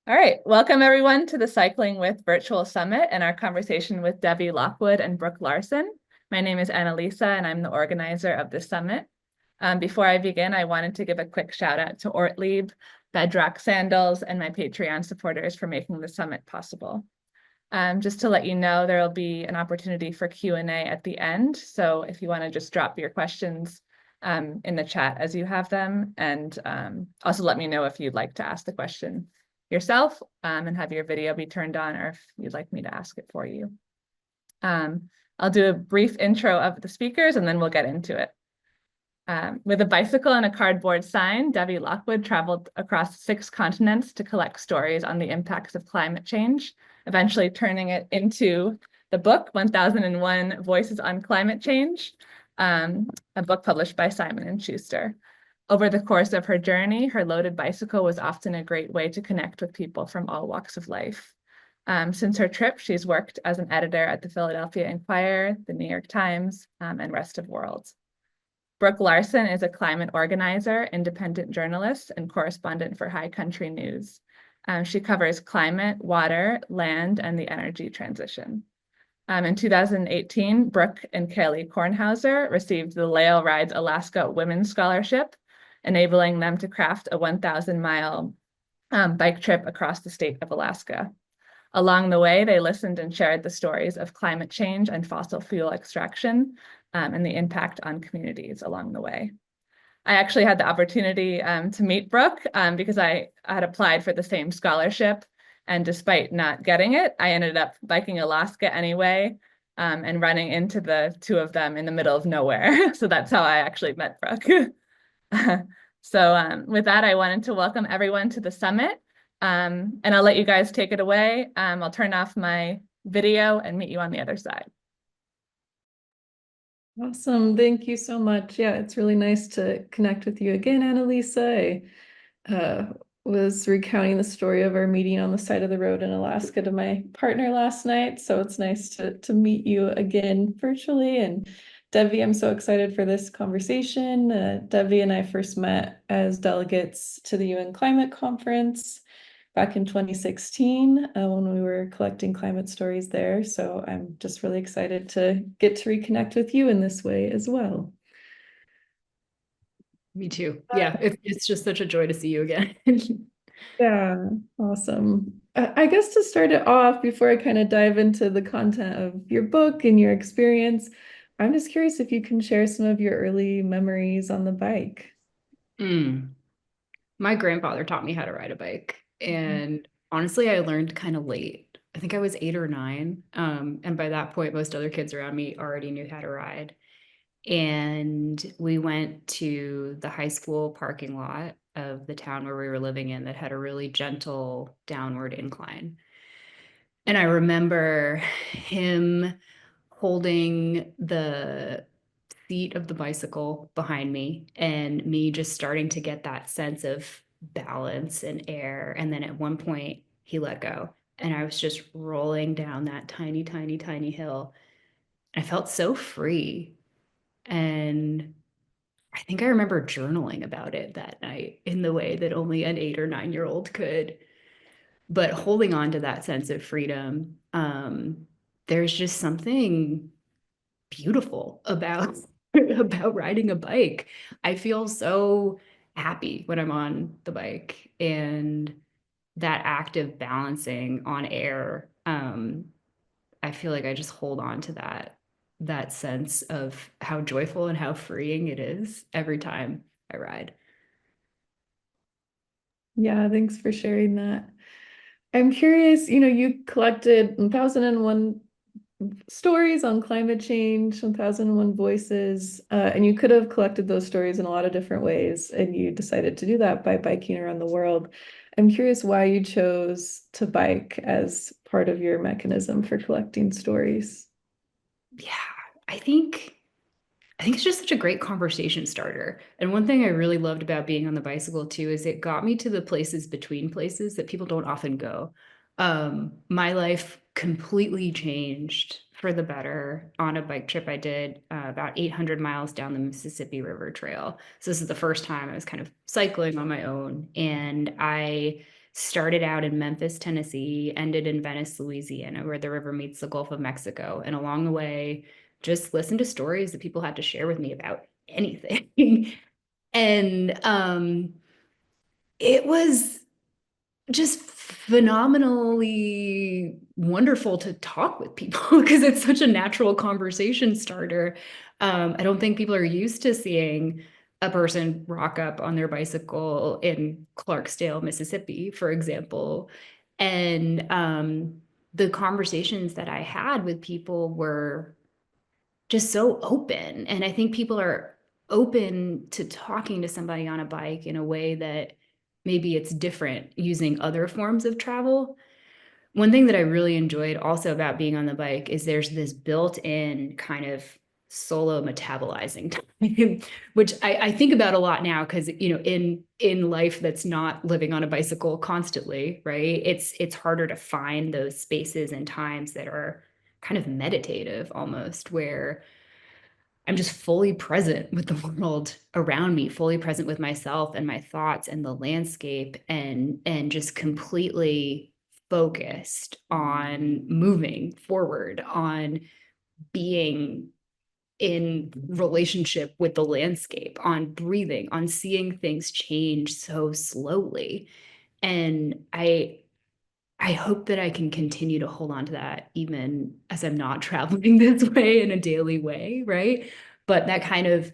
All right, welcome everyone to the Cycling with Virtual Summit and our conversation with Devi Lockwood and Brooke Larsen. My name is Annalisa and I'm the organizer of this summit. Before I begin, I wanted to give a quick shout out to Ortlieb, Bedrock Sandals, and my Patreon supporters for making the summit possible. Just to let you know, there will be an opportunity for Q&A at the end. So if you want to just drop your questions in the chat as you have them, and also let me know if you'd like to ask the question yourself and have your video be turned on, or if you'd like me to ask it for you. I'll do a brief intro of the speakers and then we'll get into it. With a bicycle and a cardboard sign, Devi Lockwood traveled across 6 continents to collect stories on the impacts of climate change, eventually turning it into the book 1001 Voices on Climate Change, a book published by Simon Schuster. Over the course of her journey, her loaded bicycle was often a great way to connect with people from all walks of life. Since her trip, she's worked as an editor at the Philadelphia Inquirer, the New York Times, and Rest of World. Brooke Larsen is a climate organizer, independent journalist, and correspondent for High Country News. She covers climate, water, land, and the energy transition. In 2018, Brooke and Kelly Kornhauser received the Lael Rides Alaska Women's Scholarship, enabling them to craft a 1,000-mile bike trip across the state of Alaska. Along the way, they listened and shared the stories of climate change and fossil fuel extraction and the impact on communities along the way. I actually had the opportunity to meet Brooke because I had applied for the same scholarship. And despite not getting it, I ended up biking Alaska anyway and running into the two of them in the middle of nowhere. So that's how I actually met Brooke. So with that, I wanted to welcome everyone to the summit. And I'll let you guys take it away. I'll turn off my video and meet you on the other side. Awesome. Thank you so much. Yeah, it's really nice to connect with you again, Annalisa. I was recounting the story of our meeting on the side of the road in Alaska to my partner last night. So it's nice to meet you again virtually. And Devi, I'm so excited for this conversation. Devi and I first met as delegates to the UN Climate Conference back in 2016 when we were collecting climate stories there. So I'm just really excited to get to reconnect with you in this way as well. Me too. Yeah, it's just such a joy to see you again. Yeah, awesome. I guess to start it off, before I kind of dive into the content of your book and your experience, I'm just curious if you can share some of your early memories on the bike. My grandfather taught me how to ride a bike, and honestly, I learned kind of late. I think I was 8 or 9. And by that point, most other kids around me already knew how to ride. And we went to the high school parking lot of the town where we were living in that had a really gentle downward incline. And I remember him holding the seat of the bicycle behind me and me just starting to get that sense of balance and air. And then at one point, he let go. And I was just rolling down that tiny, tiny, tiny hill. I felt so free. And I think I remember journaling about it that night in the way that only an 8 or 9-year-old could. But holding on to that sense of freedom, there's just something beautiful about about riding a bike. I feel so happy when I'm on the bike, and that active balancing on air. I feel like I just hold on to that sense of how joyful and how freeing it is every time I ride. Yeah, thanks for sharing that. I'm curious, you collected 1001 stories on climate change, 1001 voices, and you could have collected those stories in a lot of different ways, and you decided to do that by biking around the world. I'm curious why you chose to bike as part of your mechanism for collecting stories. Yeah, I think it's just such a great conversation starter. And one thing I really loved about being on the bicycle too is it got me to the places between places that people don't often go. My life completely changed for the better on a bike trip I did about 800 miles down the Mississippi River Trail. So this is the first time I was kind of cycling on my own, and I started out in Memphis, Tennessee, ended in Venice, Louisiana, where the river meets the Gulf of Mexico. And along the way, just listened to stories that people had to share with me about anything. And it was just phenomenally wonderful to talk with people because it's such a natural conversation starter. I don't think people are used to seeing a person rock up on their bicycle in Clarksdale, Mississippi, for example. And the conversations that I had with people were just so open. And I think people are open to talking to somebody on a bike in a way that maybe it's different using other forms of travel. One thing that I really enjoyed also about being on the bike is there's this built-in kind of solo metabolizing time, which I think about a lot now because in life that's not living on a bicycle constantly, right? It's harder to find those spaces and times that are kind of meditative almost, where I'm just fully present with the world around me, fully present with myself and my thoughts and the landscape, and just completely focused on moving forward, on being in relationship with the landscape, on breathing, on seeing things change so slowly. And I hope that I can continue to hold on to that even as I'm not traveling this way in a daily way, right? But that kind of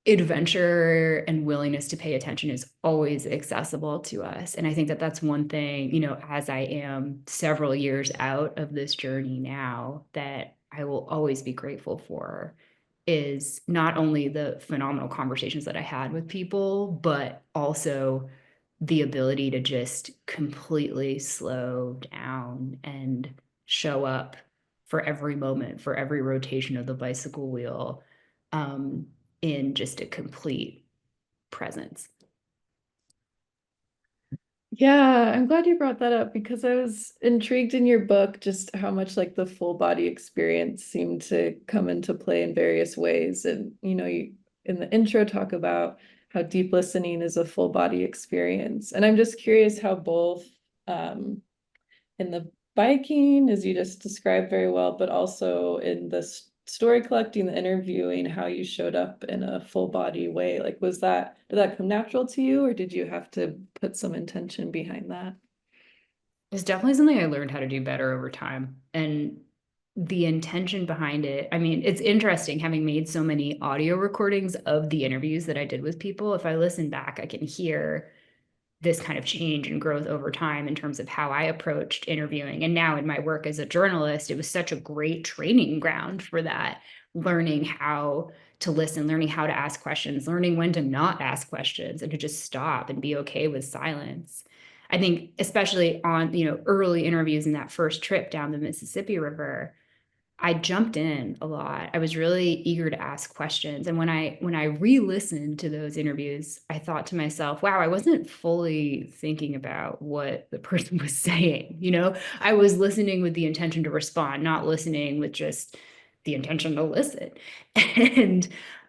adventure and willingness to pay attention is always accessible to us. And I think that that's one thing, as I am several years out of this journey now, that I will always be grateful for is not only the phenomenal conversations that I had with people, but also the ability to just completely slow down and show up for every moment, for every rotation of the bicycle wheel, um, in just a complete presence. Yeah, I'm glad you brought that up because I was intrigued in your book just how much like the full body experience seemed to come into play in various ways. And you in the intro talk about how deep listening is a full body experience. And I'm just curious how both in the biking, as you just described very well, but also in the story collecting, the interviewing, how you showed up in a full body way. Like, did that come natural to you, or did you have to put some intention behind that? It's definitely something I learned how to do better over time. And the intention behind it, I mean, it's interesting having made so many audio recordings of the interviews that I did with people. If I listen back, I can hear this kind of change and growth over time in terms of how I approached interviewing. And now in my work as a journalist, it was such a great training ground for that, learning how to listen, learning how to ask questions, learning when to not ask questions and to just stop and be okay with silence. I think especially on, early interviews in that first trip down the Mississippi River, I jumped in a lot. I was really eager to ask questions. And when I re-listened to those interviews, I thought to myself, wow, I wasn't fully thinking about what the person was saying. I was listening with the intention to respond, not listening with just the intention to listen. And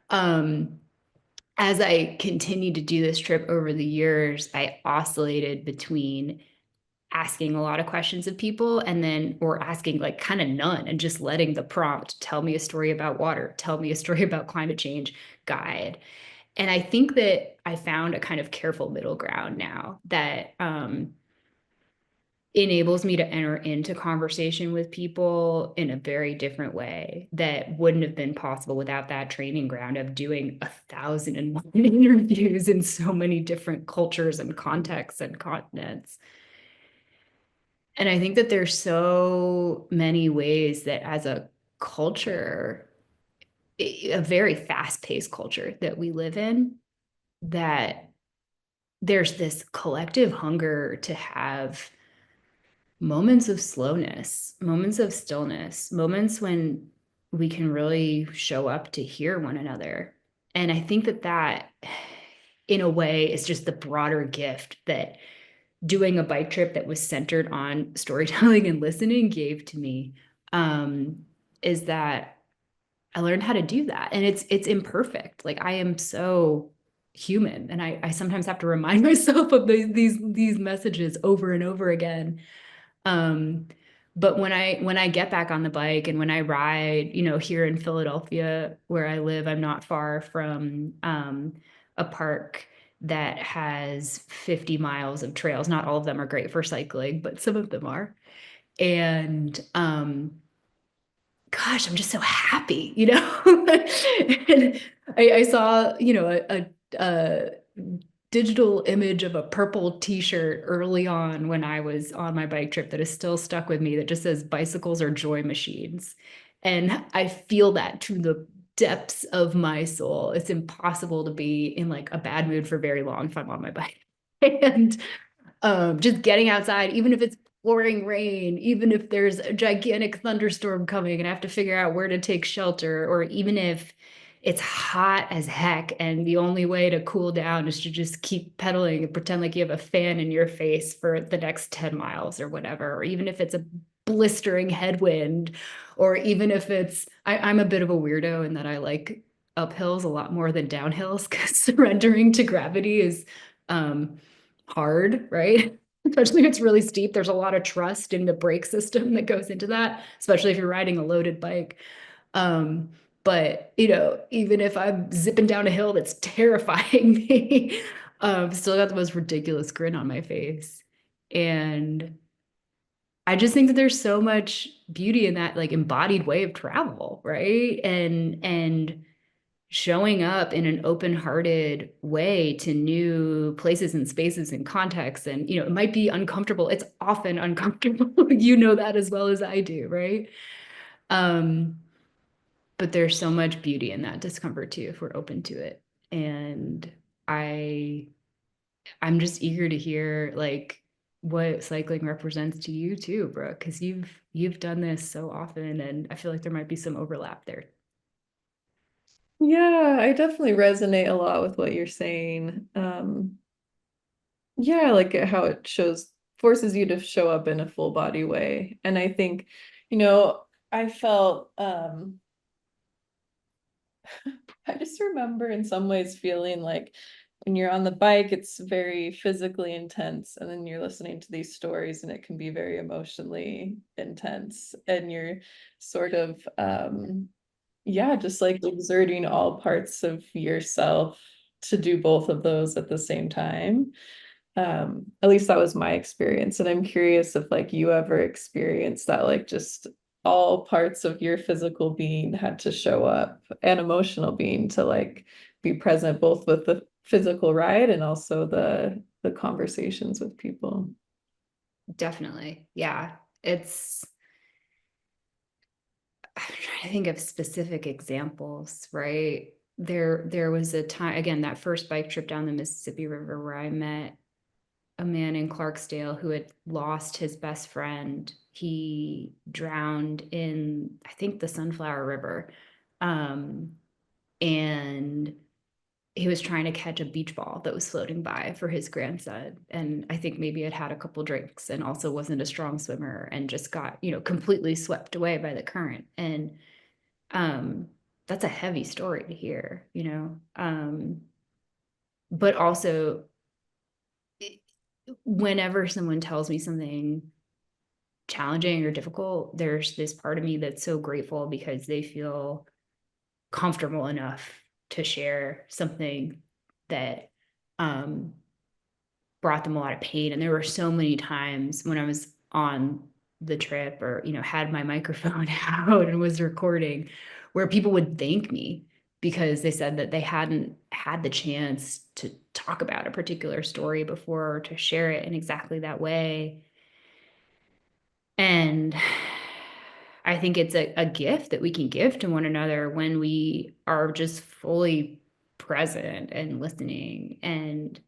as I continued to do this trip over the years, I oscillated between asking a lot of questions of people or asking like kind of none and just letting the prompt tell me a story about water, tell me a story about climate change guide. And I think that I found a kind of careful middle ground now that enables me to enter into conversation with people in a very different way that wouldn't have been possible without that training ground of doing 1,001 interviews in so many different cultures and contexts and continents. And I think that there's so many ways that as a culture, a very fast-paced culture that we live in, that there's this collective hunger to have moments of slowness, moments of stillness, moments when we can really show up to hear one another. And I think that in a way is just the broader gift that doing a bike trip that was centered on storytelling and listening gave to me, is that I learned how to do that. And it's imperfect. Like I am so human. And I sometimes have to remind myself of these messages over and over again. But when I get back on the bike and when I ride, here in Philadelphia where I live, I'm not far from a park that has 50 miles of trails. Not all of them are great for cycling, but some of them are. And gosh, I'm just so happy, And I saw, a digital image of a purple t-shirt early on when I was on my bike trip that is still stuck with me that just says bicycles are joy machines. And I feel that to the depths of my soul. It's impossible to be in like a bad mood for very long if I'm on my bike. And just getting outside, even if it's pouring rain, even if there's a gigantic thunderstorm coming and I have to figure out where to take shelter, or even if it's hot as heck and the only way to cool down is to just keep pedaling and pretend like you have a fan in your face for the next 10 miles or whatever, or even if it's a blistering headwind, or even if I'm a bit of a weirdo in that I like uphills a lot more than downhills because surrendering to gravity is hard, right? Especially if it's really steep. There's a lot of trust in the brake system that goes into that, especially if you're riding a loaded bike. But even if I'm zipping down a hill that's terrifying me, still got the most ridiculous grin on my face. And I just think that there's so much beauty in that like embodied way of travel, right? And showing up in an open-hearted way to new places and spaces and contexts. And, it might be uncomfortable. It's often uncomfortable. You know that as well as I do, right? But there's so much beauty in that discomfort too, if we're open to it. And I'm just eager to hear like what cycling represents to you too, Brooke, because you've done this so often, and I feel like there might be some overlap there. Yeah, I definitely resonate a lot with what you're saying. Yeah, I like it how it forces you to show up in a full body way. And I think, I felt I just remember in some ways feeling like when you're on the bike, it's very physically intense, and then you're listening to these stories and it can be very emotionally intense. And you're sort of yeah, just like exerting all parts of yourself to do both of those at the same time. At least that was my experience. And I'm curious if like you ever experienced that, like just all parts of your physical being had to show up and emotional being to like be present both with the physical ride and also the conversations with people. Definitely. Yeah. I'm trying to think of specific examples, right? There was a time, again, that first bike trip down the Mississippi River where I met a man in Clarksdale who had lost his best friend. He drowned in, I think, the Sunflower River. And he was trying to catch a beach ball that was floating by for his grandson. And I think maybe had had a couple drinks and also wasn't a strong swimmer and just got, completely swept away by the current. And that's a heavy story to hear, but also whenever someone tells me something challenging or difficult, there's this part of me that's so grateful because they feel comfortable enough to share something that brought them a lot of pain. And there were so many times when I was on the trip or, had my microphone out and was recording where people would thank me because they said that they hadn't had the chance to talk about a particular story before or to share it in exactly that way. And I think it's a gift that we can give to one another when we are just fully present and listening. And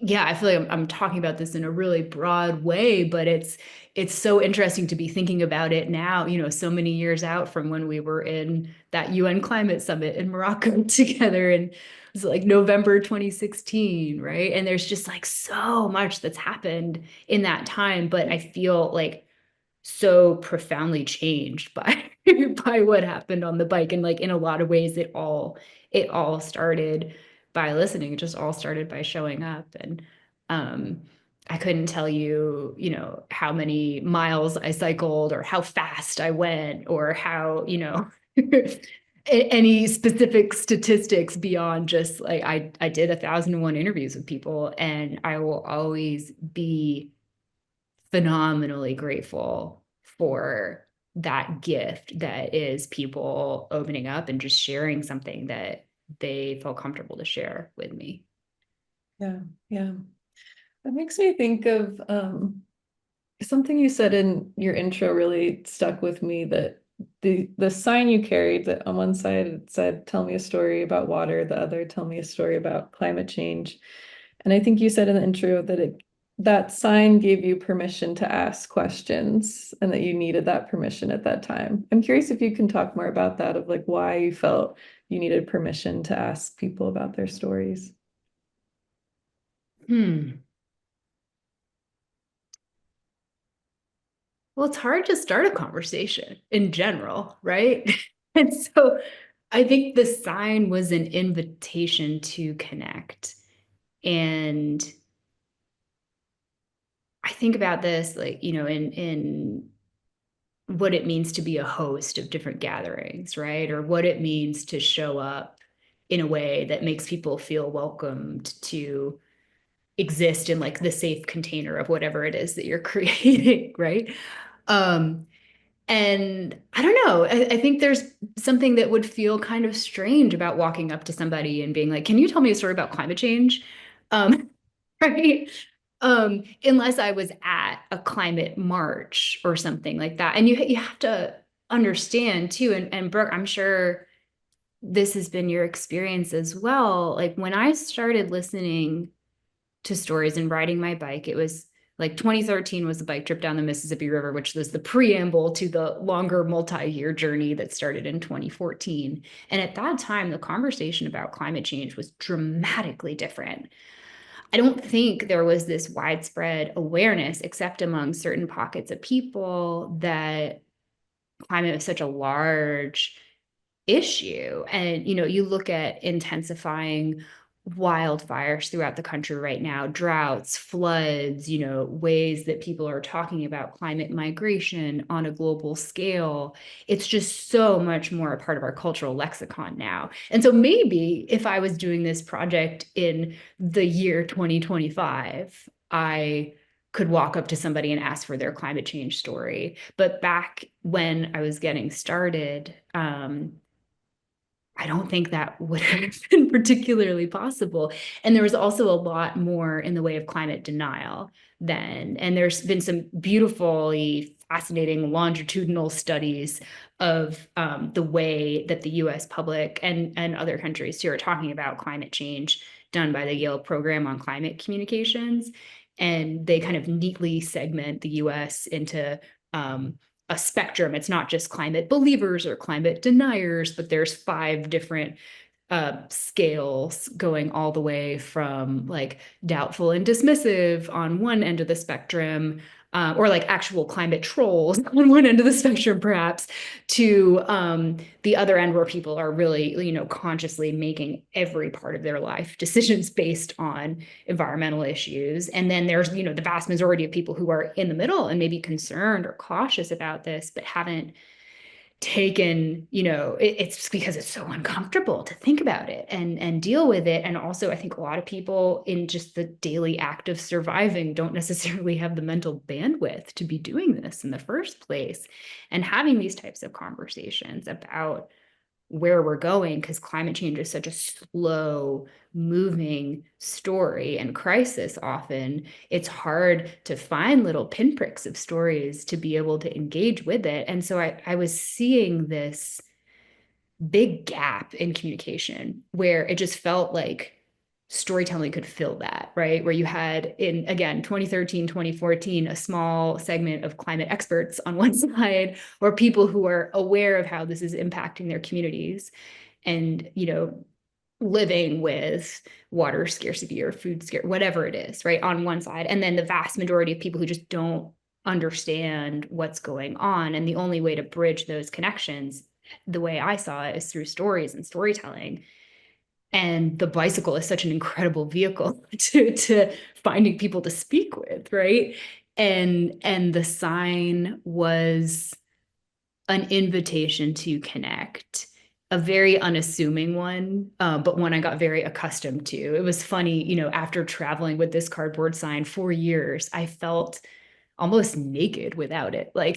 yeah, I feel like I'm talking about this in a really broad way, but it's so interesting to be thinking about it now, so many years out from when we were in that UN climate summit in Morocco together, and it was like November 2016, right? And there's just like so much that's happened in that time, but I feel like so profoundly changed by by what happened on the bike. And like in a lot of ways, it all started by listening. It just all started by showing up. And I couldn't tell you, how many miles I cycled or how fast I went or how, any specific statistics beyond just like I did 1,001 interviews with people, and I will always be phenomenally grateful for that gift that is people opening up and just sharing something that they felt comfortable to share with me. Yeah, yeah. That makes me think of something you said in your intro really stuck with me, that the sign you carried, that on one side it said, "Tell me a story about water," the other, "Tell me a story about climate change." And I think you said in the intro that that sign gave you permission to ask questions and that you needed that permission at that time. I'm curious if you can talk more about that, of like why you felt you needed permission to ask people about their stories. Well, it's hard to start a conversation in general, right? And so I think the sign was an invitation to connect. And I think about this like, in what it means to be a host of different gatherings, right? Or what it means to show up in a way that makes people feel welcomed to exist in like the safe container of whatever it is that you're creating, right? Um, and I don't know, I think there's something that would feel kind of strange about walking up to somebody and being like, can you tell me a story about climate change? Um, right? Unless I was at a climate march or something like that. And you have to understand too, and Brooke, I'm sure this has been your experience as well. Like when I started listening to stories and riding my bike, it was like 2013 was the bike trip down the Mississippi River, which was the preamble to the longer multi-year journey that started in 2014. And at that time, the conversation about climate change was dramatically different. I don't think there was this widespread awareness, except among certain pockets of people, that climate was such a large issue. And, you look at intensifying wildfires throughout the country right now, droughts, floods, ways that people are talking about climate migration on a global scale. It's just so much more a part of our cultural lexicon now. And so maybe if I was doing this project in the year 2025, I could walk up to somebody and ask for their climate change story. But back when I was getting started, I don't think that would have been particularly possible. And there was also a lot more in the way of climate denial then. And there's been some beautifully fascinating longitudinal studies of the way that the US public and other countries too are talking about climate change, done by the Yale Program on Climate Communications. And they kind of neatly segment the US into a spectrum. It's not just climate believers or climate deniers, but there's 5 different scales going all the way from like doubtful and dismissive on one end of the spectrum, or like actual climate trolls on one end of the spectrum, perhaps, to the other end where people are really, consciously making every part of their life decisions based on environmental issues. And then there's, the vast majority of people who are in the middle and maybe concerned or cautious about this, but haven't taken, it's because it's so uncomfortable to think about it and deal with it. And also I think a lot of people in just the daily act of surviving don't necessarily have the mental bandwidth to be doing this in the first place. And having these types of conversations about where we're going, because climate change is such a slow moving story and crisis, often it's hard to find little pinpricks of stories to be able to engage with it. And so I was seeing this big gap in communication where it just felt like storytelling could fill that, right? Where you had in, again, 2013, 2014, a small segment of climate experts on one side, or people who are aware of how this is impacting their communities and, living with water scarcity or food scarcity, whatever it is, right? On one side. And then the vast majority of people who just don't understand what's going on. And the only way to bridge those connections, the way I saw it, is through stories and storytelling. And the bicycle is such an incredible vehicle to finding people to speak with, right? And the sign was an invitation to connect, a very unassuming one, but one I got very accustomed to. It was funny, after traveling with this cardboard sign for years, I felt almost naked without it. Like,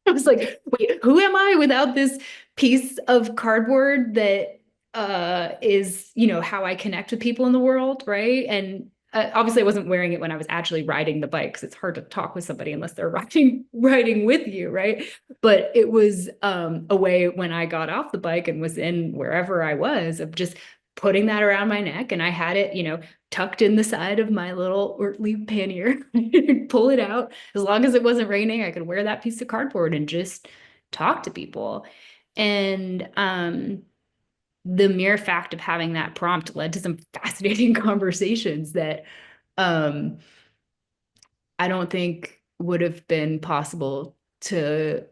I was like, wait, who am I without this piece of cardboard that is, how I connect with people in the world, right? And obviously I wasn't wearing it when I was actually riding the bike, because it's hard to talk with somebody unless they're riding with you, right? But it was a way when I got off the bike and was in wherever I was, of just putting that around my neck. And I had it, tucked in the side of my little Ortlieb pannier, pull it out. As long as it wasn't raining, I could wear that piece of cardboard and just talk to people. And the mere fact of having that prompt led to some fascinating conversations that I don't think would have been possible to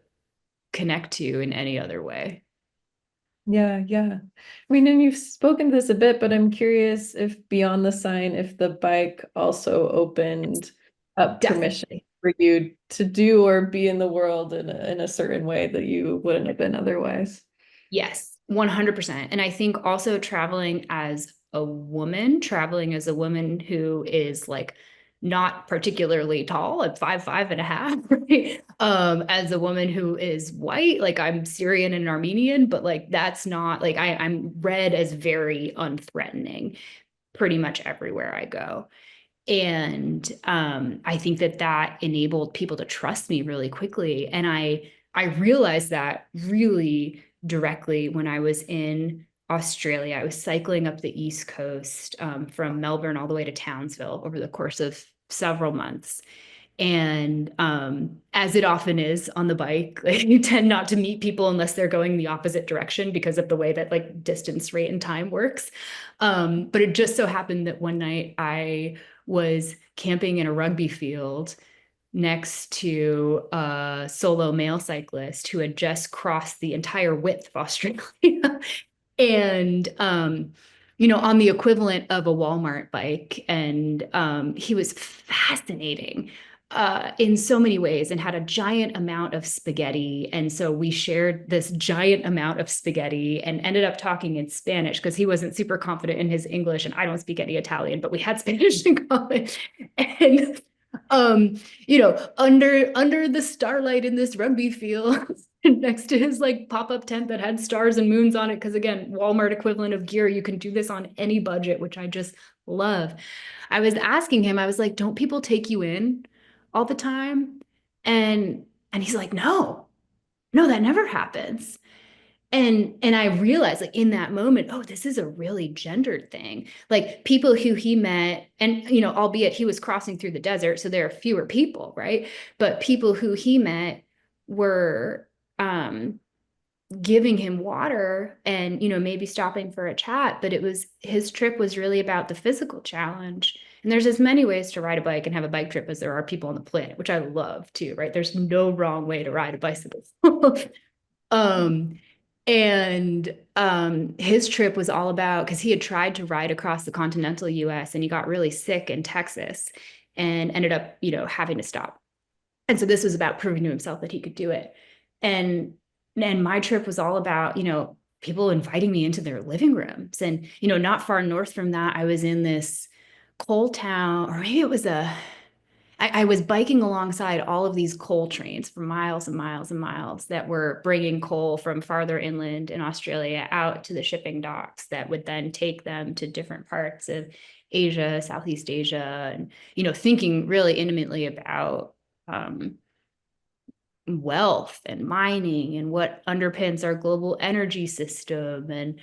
connect to in any other way. Yeah, yeah. I mean, and you've spoken to this a bit, but I'm curious if beyond the sign, if the bike also opened up permission Definitely. for you to do or be in the world in a certain way that you wouldn't have been otherwise. Yes, 100%. And I think also traveling as a woman who is like not particularly tall, at 5'5.5", right? As a woman who is white, like I'm Syrian and Armenian, but like that's not like I'm read as very unthreatening pretty much everywhere I go. And I think that enabled people to trust me really quickly. And I realized that really directly when I was in Australia. I was cycling up the East Coast, from Melbourne all the way to Townsville over the course of several months. And as it often is on the bike, like, you tend not to meet people unless they're going the opposite direction because of the way that like distance, rate, and time works. But it just so happened that one night I was camping in a rugby field next to a solo male cyclist who had just crossed the entire width of Australia. And on the equivalent of a Walmart bike. And he was fascinating in so many ways, and had a giant amount of spaghetti. And so we shared this giant amount of spaghetti and ended up talking in Spanish because he wasn't super confident in his English, and I don't speak any Italian, but we had Spanish in common. And under the starlight in this rugby field, next to his like pop-up tent that had stars and moons on it, because again, Walmart equivalent of gear, you can do this on any budget, which I just love. I was asking him, I was like, don't people take you in all the time? And he's like, no, that never happens. And I realized, like, in that moment, oh, this is a really gendered thing. Like, people who he met, and albeit he was crossing through the desert, so there are fewer people, right? But people who he met were giving him water and maybe stopping for a chat, but his trip was really about the physical challenge. And there's as many ways to ride a bike and have a bike trip as there are people on the planet, which I love too, right? There's no wrong way to ride a bicycle. um and his trip was all about, because he had tried to ride across the continental US and he got really sick in Texas and ended up having to stop. And so this was about proving to himself that he could do it. And my trip was all about, people inviting me into their living rooms. And, not far north from that, I was in this coal town, or maybe it was I was biking alongside all of these coal trains for miles and miles and miles that were bringing coal from farther inland in Australia out to the shipping docks that would then take them to different parts of Asia, Southeast Asia, and, thinking really intimately about wealth and mining and what underpins our global energy system and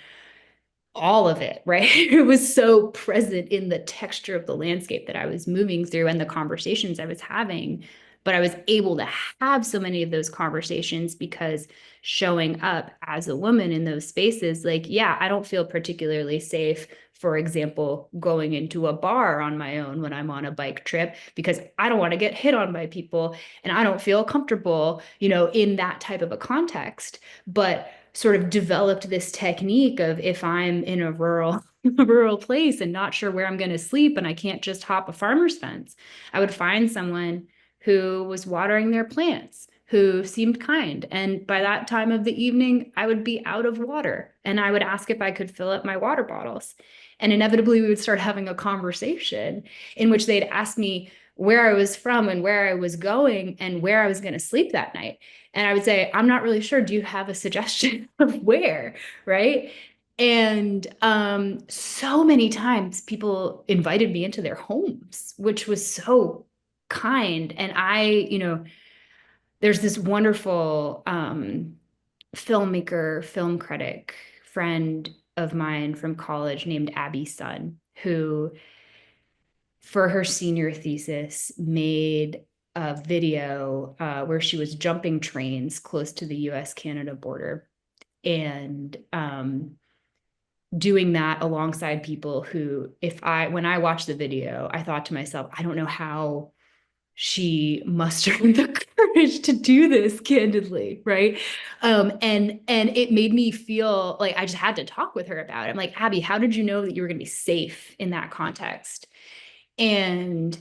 all of it, right? It was so present in the texture of the landscape that I was moving through and the conversations I was having but I was able to have so many of those conversations because showing up as a woman in those spaces, like, yeah, I don't feel particularly safe, for example, going into a bar on my own when I'm on a bike trip because I don't want to get hit on by people and I don't feel comfortable, in that type of a context. But sort of developed this technique of if I'm in a rural place and not sure where I'm going to sleep and I can't just hop a farmer's fence, I would find someone who was watering their plants, who seemed kind. And by that time of the evening, I would be out of water and I would ask if I could fill up my water bottles. And inevitably, we would start having a conversation in which they'd ask me where I was from and where I was going and where I was going to sleep that night. And I would say, I'm not really sure. Do you have a suggestion of where? Right. And so many times people invited me into their homes, which was so kind. And there's this wonderful filmmaker, film critic friend of mine from college named Abby Sun, who for her senior thesis made a video where she was jumping trains close to the US-Canada border and doing that alongside people who, when I watched the video, I thought to myself, I don't know how she mustered the courage to do this candidly, right? And it made me feel like I just had to talk with her about it. I'm like, Abby, how did you know that you were going to be safe in that context? And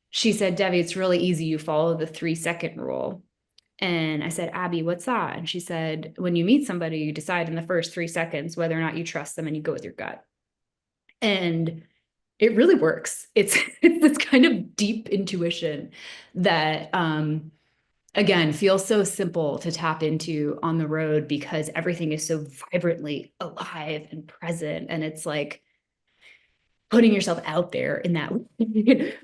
she said, Devi, it's really easy. You follow the 3-second rule. And I said, Abby, what's that? And she said, when you meet somebody, you decide in the first 3 seconds whether or not you trust them and you go with your gut. And it really works. It's this kind of deep intuition that, again, feels so simple to tap into on the road because everything is so vibrantly alive and present. And it's like, putting yourself out there in that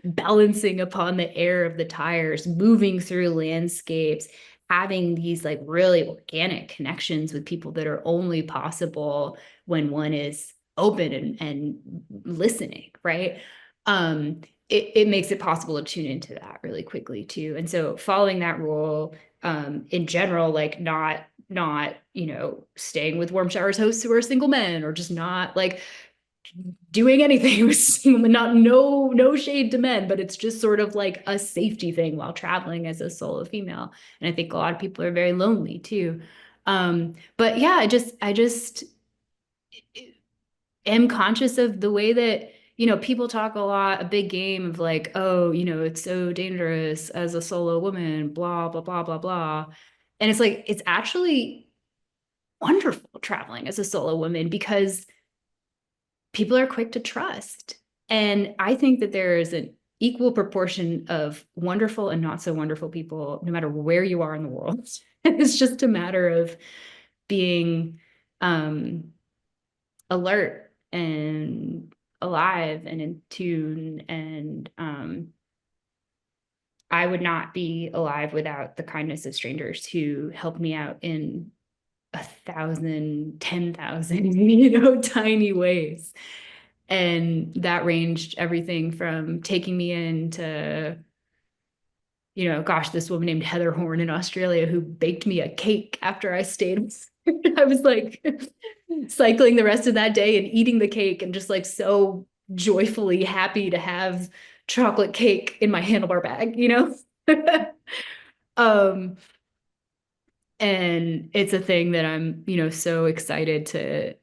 balancing upon the air of the tires, moving through landscapes, having these like really organic connections with people that are only possible when one is open and listening, right? It makes it possible to tune into that really quickly too. And so following that rule, in general, like not staying with warm showers hosts who are single men, or just not like doing anything with single men, no shade to men, but it's just sort of like a safety thing while traveling as a solo female. And I think a lot of people are very lonely too. But yeah, I just am conscious of the way that, people talk a big game of like, oh, it's so dangerous as a solo woman, blah, blah, blah, blah, blah. And it's like, it's actually wonderful traveling as a solo woman because people are quick to trust. And I think that there is an equal proportion of wonderful and not so wonderful people, no matter where you are in the world. It's just a matter of being alert and alive and in tune. And I would not be alive without the kindness of strangers who helped me out in 1,000, 10,000, tiny ways. And that ranged everything from taking me into, gosh, this woman named Heather Horn in Australia who baked me a cake after I stayed. I was like cycling the rest of that day and eating the cake and just like so joyfully happy to have chocolate cake in my handlebar bag, And it's a thing that I'm, so excited to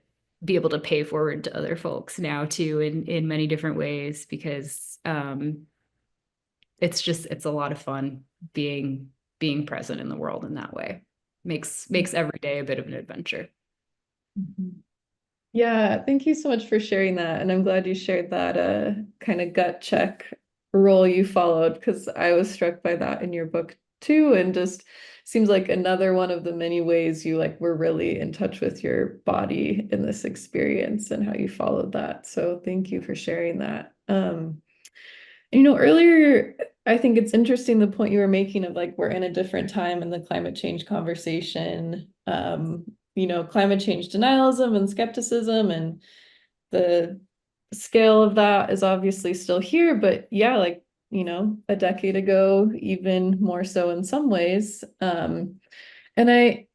be able to pay forward to other folks now too, in many different ways, because it's a lot of fun being present in the world in that way. Makes every day a bit of an adventure. Mhm. Yeah, thank you so much for sharing that. And I'm glad you shared that kind of gut check role you followed, because I was struck by that in your book too. And just seems like another one of the many ways you like were really in touch with your body in this experience and how you followed that. So thank you for sharing that. Earlier, I think it's interesting the point you were making of like we're in a different time in the climate change conversation. Climate change denialism and skepticism and the scale of that is obviously still here, but yeah, like a decade ago, even more so in some ways. And I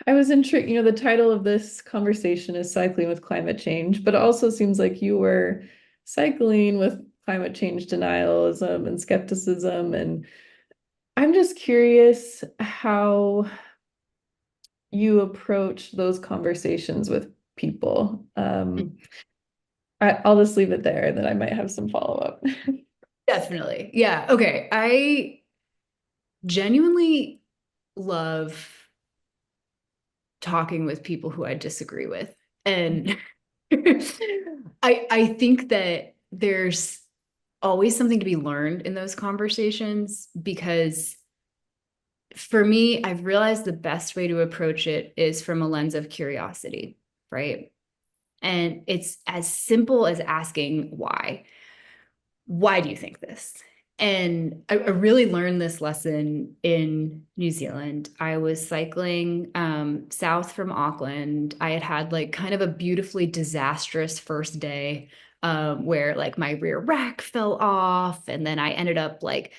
was intrigued, the title of this conversation is Cycling with Climate Change, but it also seems like you were cycling with climate change denialism and skepticism. And I'm just curious how you approach those conversations with people. I'll just leave it there, and then I might have some follow-up. Definitely. Yeah. Okay. I genuinely love talking with people who I disagree with. And I think that there's always something to be learned in those conversations, because for me, I've realized the best way to approach it is from a lens of curiosity, right? And it's as simple as asking why. Why do you think this? And I really learned this lesson in New Zealand. I was cycling south from Auckland. I had like kind of a beautifully disastrous first day where like my rear rack fell off. And then I ended up like,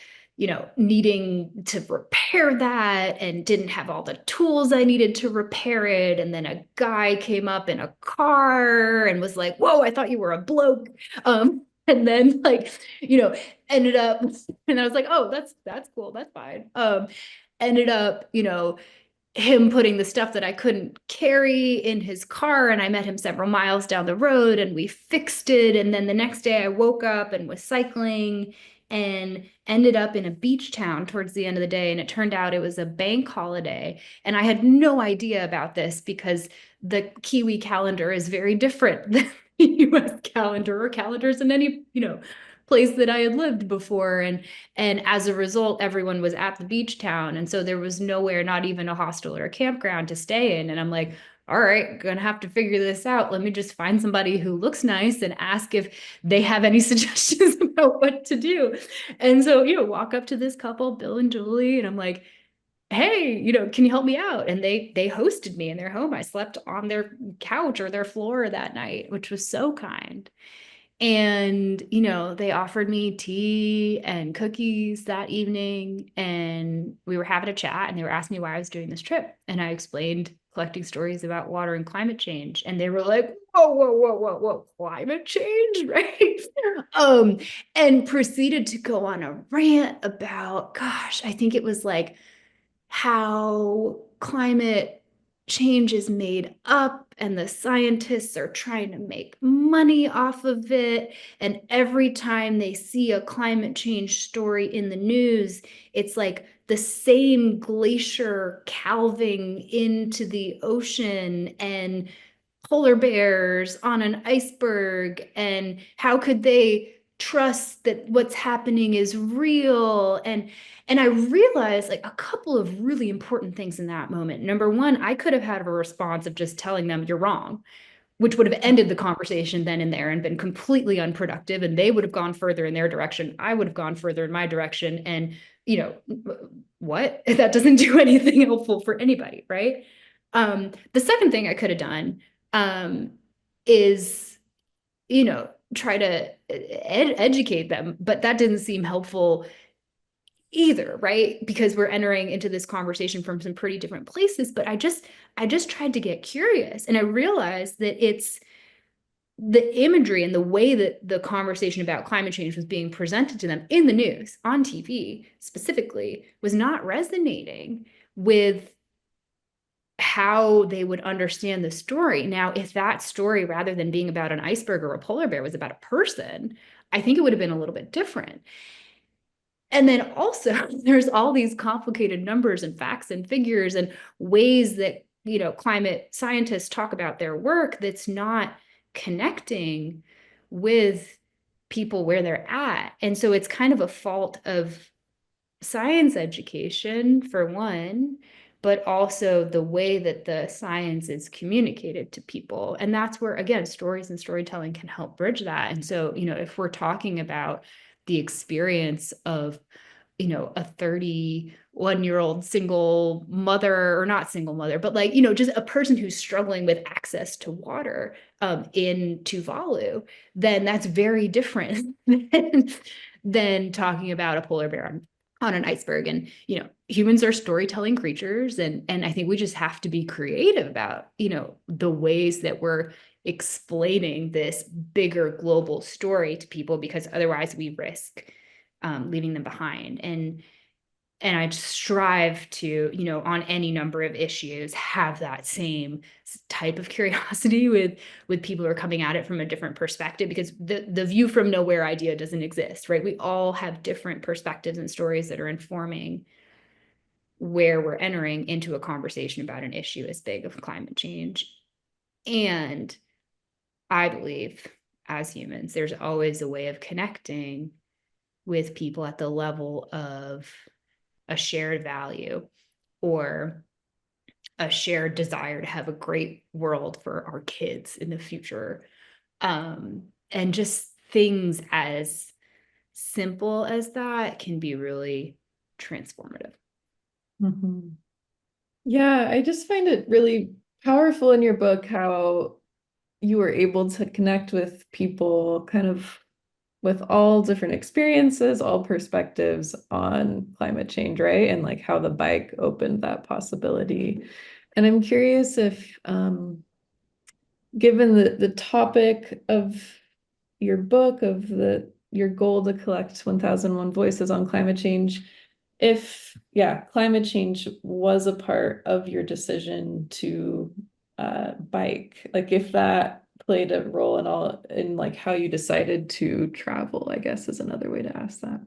needing to repair that and didn't have all the tools I needed to repair it. And then a guy came up in a car and was like, "Whoa, I thought you were a bloke." And then like, ended up, and I was like, "Oh, that's cool. That's fine." Ended up, him putting the stuff that I couldn't carry in his car, and I met him several miles down the road and we fixed it. And then the next day I woke up and was cycling and ended up in a beach town towards the end of the day. And it turned out it was a bank holiday. And I had no idea about this because the Kiwi calendar is very different than the US calendar or calendars in any, place that I had lived before. And as a result, everyone was at the beach town. And so there was nowhere, not even a hostel or a campground to stay in. And I'm like, all right, gonna have to figure this out. Let me just find somebody who looks nice and ask if they have any suggestions about what to do. And so, walk up to this couple, Bill and Julie, and I'm like, "Hey, can you help me out?" And they hosted me in their home. I slept on their couch or their floor that night, which was so kind. And, they offered me tea and cookies that evening, and we were having a chat, and they were asking me why I was doing this trip. And I explained collecting stories about water and climate change. And they were like, "Whoa, whoa, whoa, whoa, whoa, climate change," right? And proceeded to go on a rant about, gosh, I think it was like how climate change is made up and the scientists are trying to make money off of it. And every time they see a climate change story in the news, it's like the same glacier calving into the ocean and polar bears on an iceberg. And how could they trust that what's happening is real? And I realized like a couple of really important things in that moment. Number one, I could have had a response of just telling them you're wrong, which would have ended the conversation then and there and been completely unproductive. And they would have gone further in their direction. I would have gone further in my direction. And, what? That doesn't do anything helpful for anybody, right? The second thing I could have done is, try to educate them, but that didn't seem helpful either, right? Because we're entering into this conversation from some pretty different places. But I just tried to get curious, and I realized that it's the imagery and the way that the conversation about climate change was being presented to them in the news, on TV specifically, was not resonating with how they would understand the story. Now, if that story, rather than being about an iceberg or a polar bear, was about a person, I think it would have been a little bit different. And then also, there's all these complicated numbers and facts and figures and ways that, climate scientists talk about their work that's not connecting with people where they're at. And so it's kind of a fault of science education, for one, but also the way that the science is communicated to people. And that's where, again, stories and storytelling can help bridge that. And so, if we're talking about the experience of, a 31-year-old single mother, or not single mother, but like, just a person who's struggling with access to water in Tuvalu, then that's very different than talking about a polar bear on an iceberg. And, humans are storytelling creatures. And I think we just have to be creative about, the ways that we're explaining this bigger global story to people, because otherwise we risk leaving them behind. And I strive to, on any number of issues, have that same type of curiosity with people who are coming at it from a different perspective, because the view from nowhere idea doesn't exist, right? We all have different perspectives and stories that are informing where we're entering into a conversation about an issue as big of climate change. And I believe, as humans, there's always a way of connecting with people at the level of a shared value or a shared desire to have a great world for our kids in the future. And just things as simple as that can be really transformative. Mhm. Yeah, I just find it really powerful in your book how you were able to connect with people kind of with all different experiences, all perspectives on climate change, right? And like how the bike opened that possibility. And I'm curious if, given the topic of your book, of your goal to collect 1001 voices on climate change, if climate change was a part of your decision to bike, like if that played a role in like how you decided to travel, I guess is another way to ask that.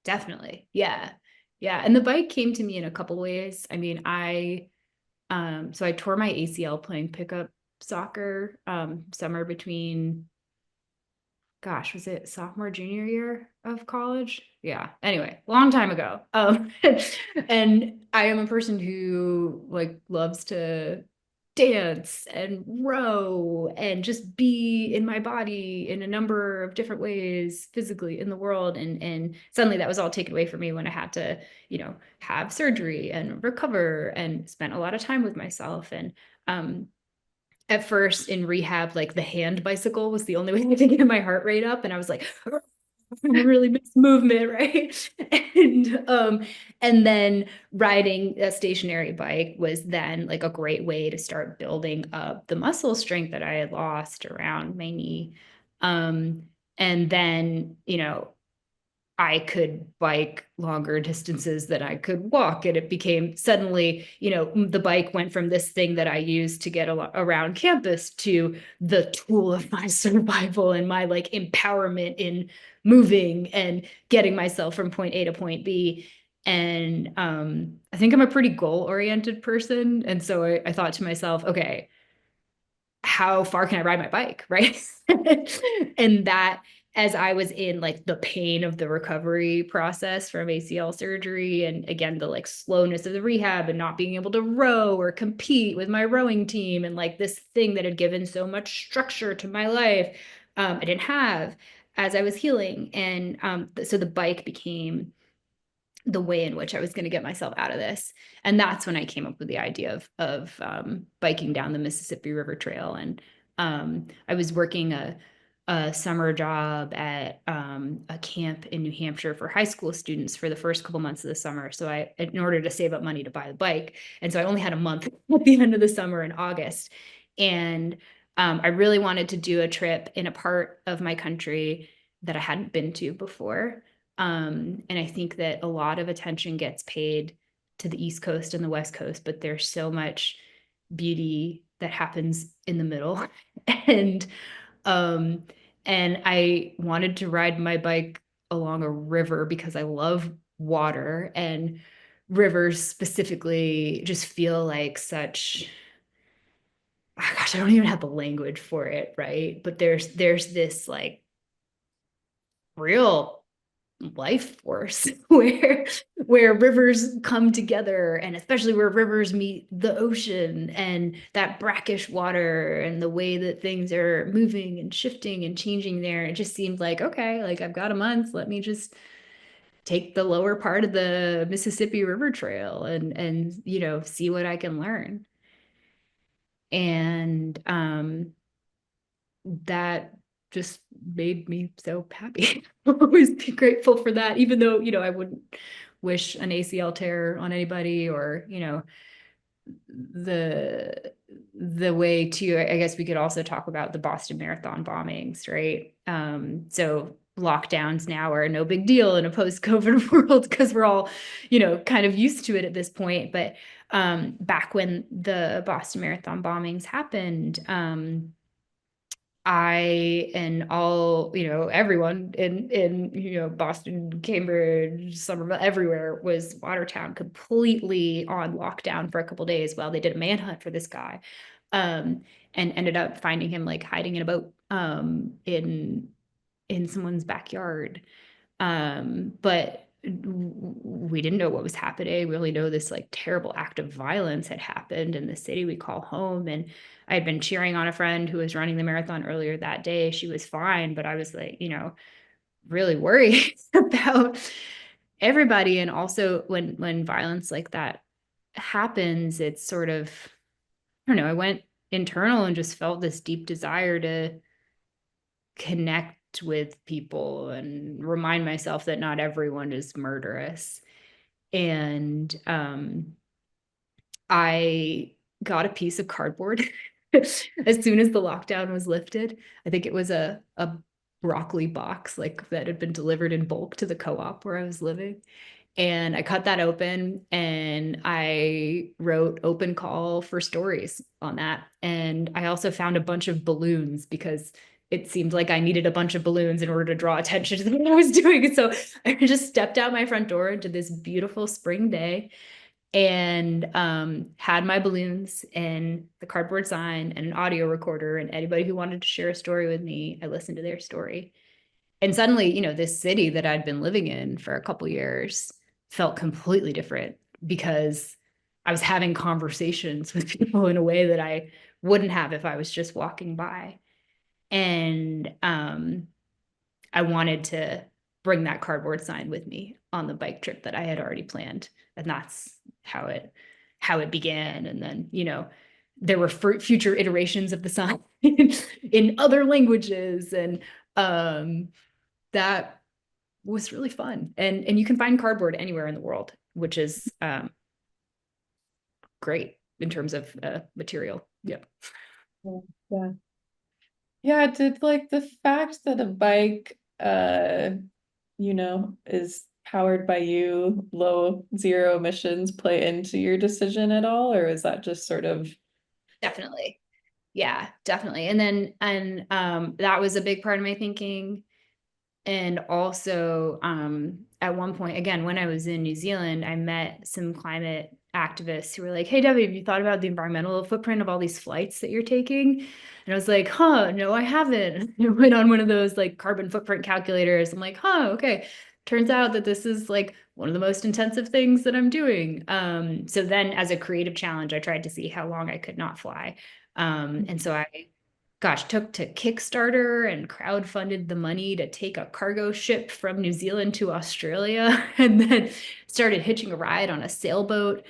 Definitely. Yeah. Yeah. And the bike came to me in a couple ways. I mean, so I tore my ACL playing pickup soccer summer between, gosh, was it sophomore, junior year of college? Yeah. Anyway, long time ago. And I am a person who like loves to dance and row and just be in my body in a number of different ways physically in the world. And suddenly that was all taken away from me when I had to, have surgery and recover and spent a lot of time with myself. And at first in rehab, like the hand bicycle was the only way to get my heart rate up. And I was like, I really miss movement, right? And then riding a stationary bike was then like a great way to start building up the muscle strength that I had lost around my knee. And then, I could bike longer distances than I could walk. And it became suddenly, the bike went from this thing that I used to get around campus to the tool of my survival and my like empowerment in moving and getting myself from point A to point B. And I think I'm a pretty goal-oriented person. And so I thought to myself, okay, how far can I ride my bike? Right. And that, as I was in like the pain of the recovery process from ACL surgery, and again, the like slowness of the rehab and not being able to row or compete with my rowing team, and like this thing that had given so much structure to my life, I didn't have as I was healing. And so the bike became the way in which I was going to get myself out of this. And that's when I came up with the idea of biking down the Mississippi River Trail. And I was working a summer job at a camp in New Hampshire for high school students for the first couple months of the summer. So in order to save up money to buy the bike. And so I only had a month at the end of the summer in August. And I really wanted to do a trip in a part of my country that I hadn't been to before. And I think that a lot of attention gets paid to the East Coast and the West Coast, but there's so much beauty that happens in the middle. And um, and I wanted to ride my bike along a river because I love water, and rivers specifically just feel like such, oh gosh, I don't even have the language for it, right? But there's this like real life force where rivers come together, and especially where rivers meet the ocean, and that brackish water and the way that things are moving and shifting and changing there. It just seemed like, okay, like I've got a month, let me just take the lower part of the Mississippi River Trail and see what I can learn. And that just made me so happy. I'll always be grateful for that, even though, I wouldn't wish an ACL tear on anybody, or, the way to, I guess we could also talk about the Boston Marathon bombings, right? So lockdowns now are no big deal in a post-COVID world because we're all, kind of used to it at this point. But back when the Boston Marathon bombings happened, I and all, everyone in Boston, Cambridge, Somerville, everywhere was Watertown completely on lockdown for a couple days while they did a manhunt for this guy. And ended up finding him like hiding in a boat in someone's backyard. But we didn't know what was happening. We only know this like terrible act of violence had happened in the city we call home. And I had been cheering on a friend who was running the marathon earlier that day. She was fine, but I was like, really worried about everybody. And also when violence like that happens, it's sort of, I don't know, I went internal and just felt this deep desire to connect with people and remind myself that not everyone is murderous. And I got a piece of cardboard as soon as the lockdown was lifted. I think it was a broccoli box like that had been delivered in bulk to the co-op where I was living. And I cut that open and I wrote open call for stories on that. And I also found a bunch of balloons because it seemed like I needed a bunch of balloons in order to draw attention to what I was doing. And so I just stepped out my front door into this beautiful spring day and had my balloons and the cardboard sign and an audio recorder. And anybody who wanted to share a story with me, I listened to their story. And suddenly, this city that I'd been living in for a couple years felt completely different because I was having conversations with people in a way that I wouldn't have if I was just walking by. And I wanted to bring that cardboard sign with me on the bike trip that I had already planned. And that's how it began. And then, there were future iterations of the sign in other languages. And that was really fun. And you can find cardboard anywhere in the world, which is great in terms of material. Yeah. Yeah. Yeah, did like the fact that a bike is powered by you, low zero emissions play into your decision at all? Or is that just sort of Definitely. Yeah, definitely. And that was a big part of my thinking. And also, at one point, again, when I was in New Zealand, I met some climate activists who were like, "Hey, Debbie, have you thought about the environmental footprint of all these flights that you're taking?" And I was like, no, I haven't. I went on one of those like carbon footprint calculators. I'm like, okay. Turns out that this is like one of the most intensive things that I'm doing. So then as a creative challenge, I tried to see how long I could not fly. And so I took to Kickstarter and crowdfunded the money to take a cargo ship from New Zealand to Australia, and then started hitching a ride on a sailboat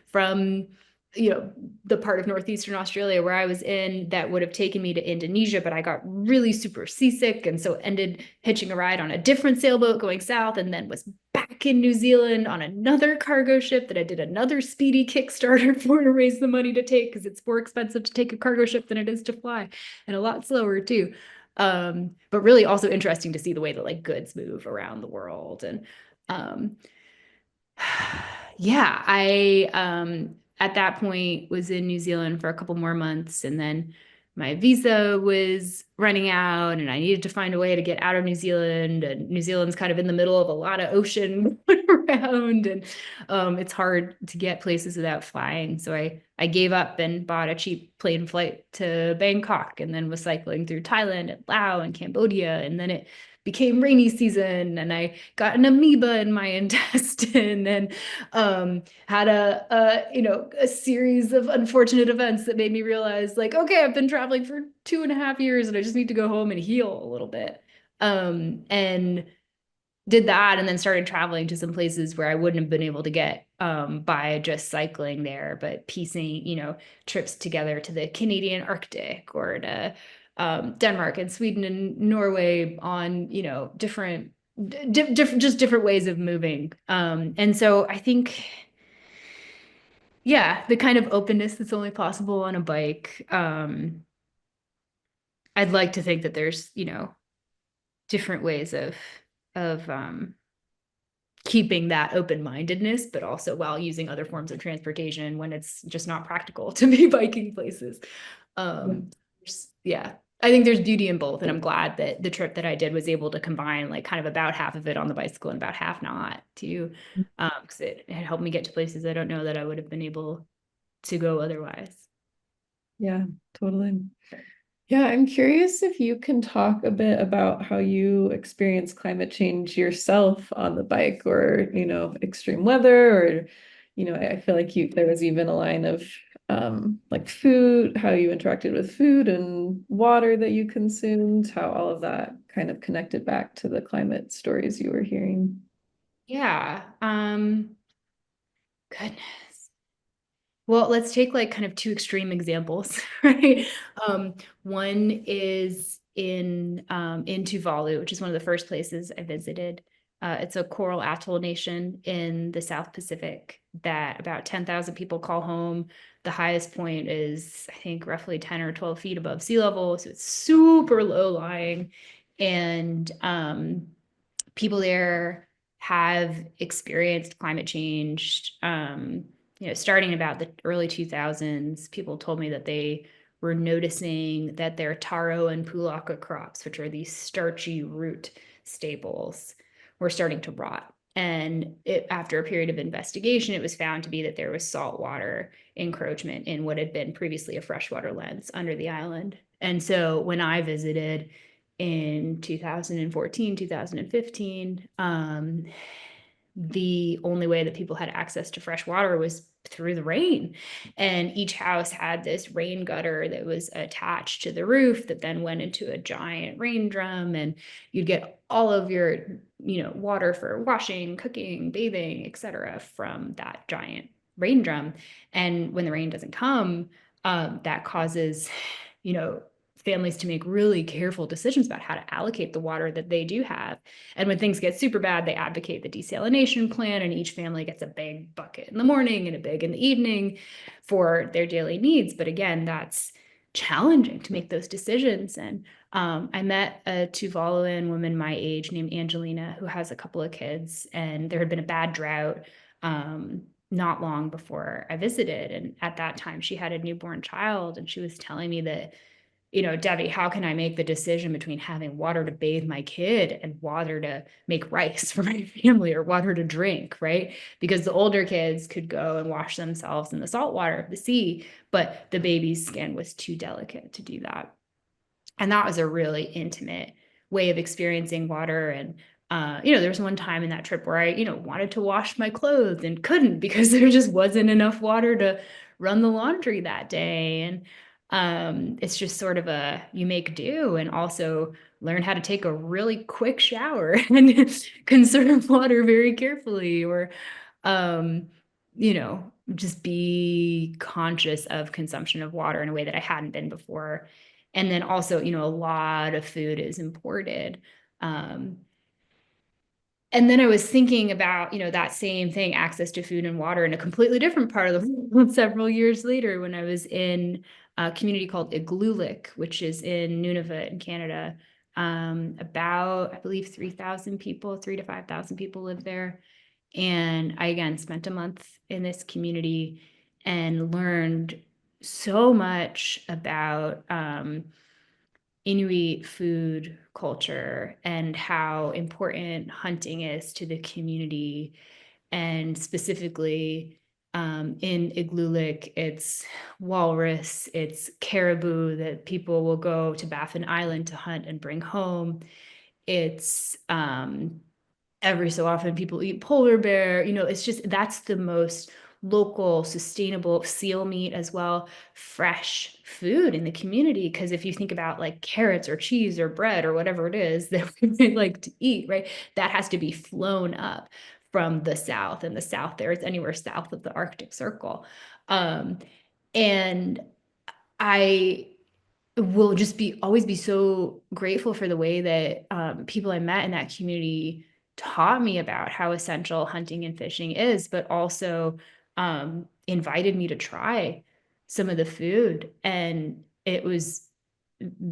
from the part of northeastern Australia where I was in that would have taken me to Indonesia, but I got really super seasick, and so ended hitching a ride on a different sailboat going south, and then was back in New Zealand on another cargo ship that I did another speedy Kickstarter for to raise the money to take, because it's more expensive to take a cargo ship than it is to fly, and a lot slower too. But really also interesting to see the way that like goods move around the world. And yeah, I at that point was in New Zealand for a couple more months, and then my visa was running out and I needed to find a way to get out of New Zealand. And New Zealand's kind of in the middle of a lot of ocean around, and it's hard to get places without flying. So I gave up and bought a cheap plane flight to Bangkok, and then was cycling through Thailand and Laos and Cambodia. And then it became rainy season and I got an amoeba in my intestine, and had a series of unfortunate events that made me realize like, okay, I've been traveling for 2.5 years and I just need to go home and heal a little bit. And did that, and then started traveling to some places where I wouldn't have been able to get by just cycling there, but piecing, trips together to the Canadian Arctic or to Denmark and Sweden and Norway on, different, just different ways of moving. And so I think, yeah, the kind of openness that's only possible on a bike. I'd like to think that there's, different ways of keeping that open-mindedness, but also while using other forms of transportation when it's just not practical to be biking places. Yeah, I think there's beauty in both, and I'm glad that the trip that I did was able to combine like kind of about half of it on the bicycle and about half not too, because it had helped me get to places I don't know that I would have been able to go otherwise. Yeah, totally. Yeah, I'm curious if you can talk a bit about how you experience climate change yourself on the bike, or, extreme weather, or, I feel like there was even a line of like food, how you interacted with food and water that you consumed, how all of that kind of connected back to the climate stories you were hearing. Yeah. Goodness. Well, let's take like kind of two extreme examples, right? One is in Tuvalu, which is one of the first places I visited. It's a coral atoll nation in the South Pacific that about 10,000 people call home. The highest point is, I think, roughly 10 or 12 feet above sea level, so it's super low lying, and people there have experienced climate change. Starting about the early 2000s, people told me that they were noticing that their taro and pulaka crops, which are these starchy root staples, were starting to rot. And after a period of investigation, it was found to be that there was saltwater encroachment in what had been previously a freshwater lens under the island. And so when I visited in 2014, 2015, the only way that people had access to fresh water was through the rain. And each house had this rain gutter that was attached to the roof that then went into a giant rain drum, and you'd get all of your, water for washing, cooking, bathing, etc., from that giant rain drum. And when the rain doesn't come, that causes, you know, families to make really careful decisions about how to allocate the water that they do have. And when things get super bad, they advocate the desalination plan, and each family gets a big bucket in the morning and a big in the evening for their daily needs. But again, that's challenging to make those decisions. And I met a Tuvaluan woman my age named Angelina, who has a couple of kids, and there had been a bad drought not long before I visited. And at that time, she had a newborn child, and she was telling me that, Debbie, how can I make the decision between having water to bathe my kid and water to make rice for my family, or water to drink, right? Because the older kids could go and wash themselves in the salt water of the sea, but the baby's skin was too delicate to do that. And that was a really intimate way of experiencing water. And there was one time in that trip where I, wanted to wash my clothes and couldn't because there just wasn't enough water to run the laundry that day. And it's just sort of you make do, and also learn how to take a really quick shower and conserve water very carefully, or um, just be conscious of consumption of water in a way that I hadn't been before. And then also, a lot of food is imported. Um, and then I was thinking about, that same thing, access to food and water, in a completely different part of the world several years later, when I was in a community called Igloolik, which is in Nunavut in Canada. About, I believe, 3,000 people, 3,000 to 5,000 people live there. And I, again, spent a month in this community and learned so much about Inuit food culture and how important hunting is to the community. And specifically, in Igloolik, it's walrus, it's caribou that people will go to Baffin Island to hunt and bring home. It's every so often people eat polar bear. It's just, that's the most local, sustainable seal meat as well, fresh food in the community. Because if you think about like carrots or cheese or bread or whatever it is that we like to eat, right, that has to be flown up from the south, and the south there is anywhere south of the Arctic Circle. And I will just always be so grateful for the way that people I met in that community taught me about how essential hunting and fishing is, but also invited me to try some of the food. And it was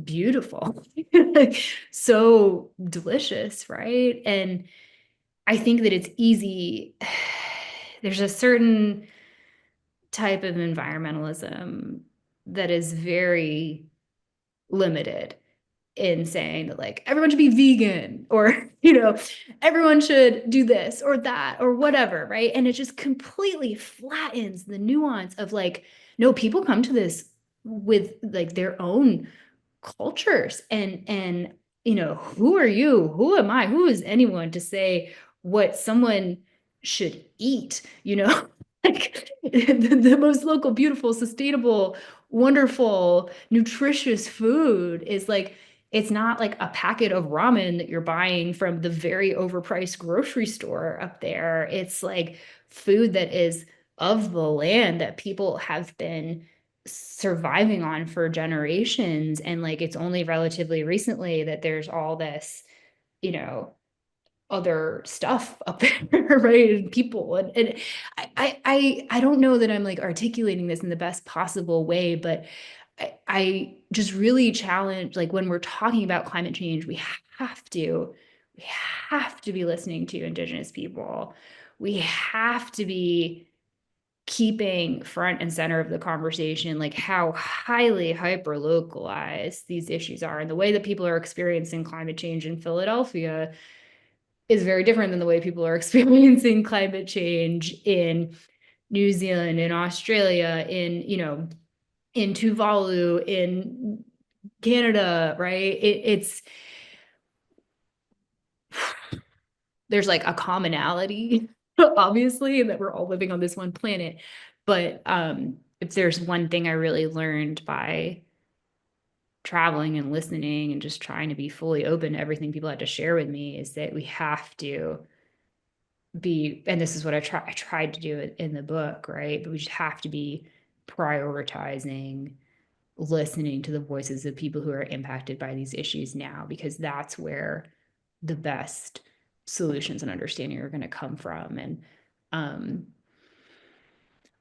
beautiful, like so delicious, right? And I think that it's easy. There's a certain type of environmentalism that is very limited in saying that like everyone should be vegan or everyone should do this or that or whatever, right? And it just completely flattens the nuance of like, no, people come to this with like their own cultures, and who are you, who am I, who is anyone to say what someone should eat, like the most local, beautiful, sustainable, wonderful, nutritious food is like, it's not like a packet of ramen that you're buying from the very overpriced grocery store up there. It's like food that is of the land that people have been surviving on for generations. And like, it's only relatively recently that there's all this, you know, other stuff up there, right? And people. And I don't know that I'm like articulating this in the best possible way, but I just really challenge, like when we're talking about climate change, have to, we have to be listening to Indigenous people. We have to be keeping front and center of the conversation, like how highly hyper localized these issues are. And the way that people are experiencing climate change in Philadelphia is very different than the way people are experiencing climate change in New Zealand, in Australia, in Tuvalu, in Canada, right? It's there's like a commonality, obviously, and that we're all living on this one planet. But if there's one thing I really learned by traveling and listening and just trying to be fully open to everything people had to share with me, is that we have to be, and this is what I tried to do it in the book, right? But we just have to be prioritizing listening to the voices of people who are impacted by these issues now, because that's where the best solutions and understanding are going to come from. And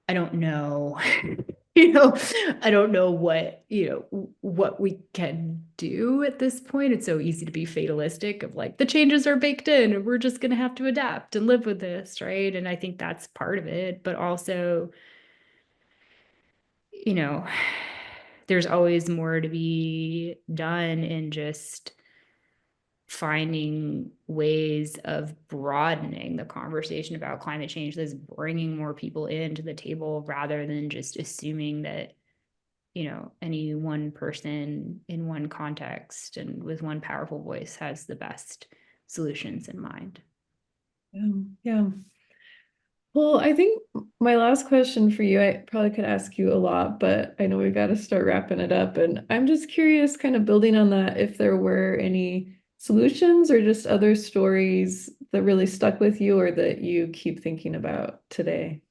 I don't know, I don't know what we can do at this point. It's so easy to be fatalistic of like, the changes are baked in and we're just going to have to adapt and live with this, right? And I think that's part of it, but also, there's always more to be done in just finding ways of broadening the conversation about climate change that's bringing more people into the table, rather than just assuming that any one person in one context and with one powerful voice has the best solutions in mind. Yeah. Well, I think my last question for you, I probably could ask you a lot, but I know we got to start wrapping it up. And I'm just curious, kind of building on that, if there were any solutions or just other stories that really stuck with you or that you keep thinking about today.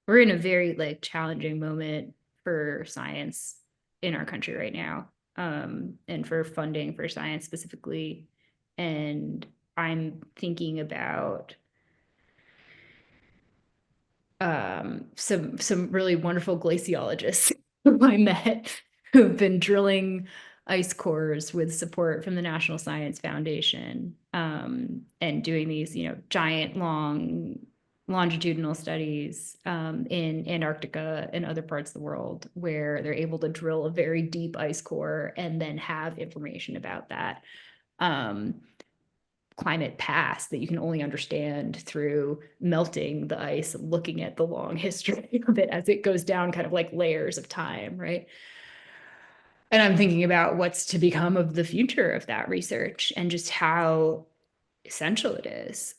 We're in a very like challenging moment for science in our country right now, and for funding for science specifically. And I'm thinking about some really wonderful glaciologists who I met, who've been drilling ice cores with support from the National Science Foundation, and doing these, giant long longitudinal studies in Antarctica and other parts of the world, where they're able to drill a very deep ice core and then have information about that climate past that you can only understand through melting the ice and looking at the long history of it as it goes down, kind of like layers of time, right? And I'm thinking about what's to become of the future of that research and just how essential it is.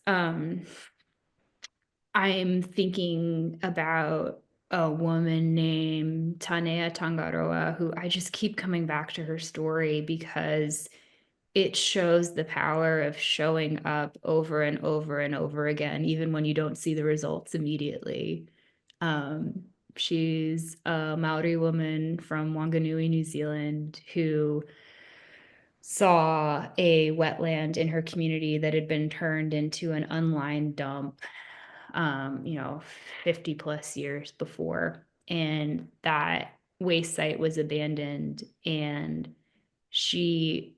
I'm thinking about a woman named Tanea Tangaroa, who I just keep coming back to her story because it shows the power of showing up over and over and over again, even when you don't see the results immediately. She's a Maori woman from Wanganui, New Zealand, who saw a wetland in her community that had been turned into an unlined dump, 50 plus years before. And that waste site was abandoned. And she,